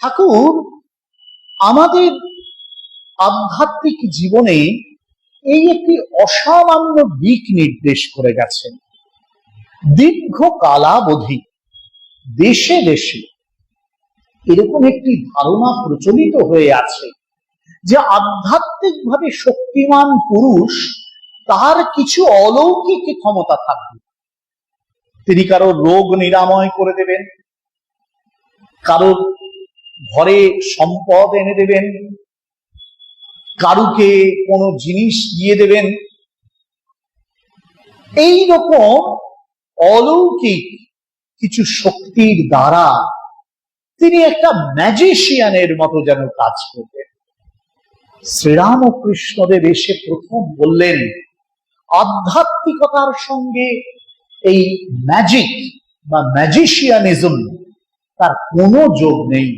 ঠাকুর আমাদের আধ্যাত্মিক জীবনে এই একটি অসামান্য দিক নির্দেশ করে গেছেন। দীর্ঘ কালাবধি দেশে দেশে এরকম একটি ধারণা প্রচলিত হয়ে আছে যে আধ্যাত্মিকভাবে শক্তিমান পুরুষ তার কিছু অলৌকিক ক্ষমতা থাকবে। তিনি কারো রোগ নিরাময় করে দেবেন, কারো ঘরে সম্পদ এনে দেবেন, কারুকে কোনো জিনিস দিয়ে দেবেন। এই রকম অলৌকিক কিছু শক্তির দ্বারা তিনি একটা ম্যাজিশিয়ানের মতো যেন কাজ করবেন। শ্রীরামকৃষ্ণদেব এসে প্রথম বললেন, আধ্যাত্মিকতার সঙ্গে এই ম্যাজিক বা ম্যাজিশিয়ানিজম তার কোনো যোগ নেই।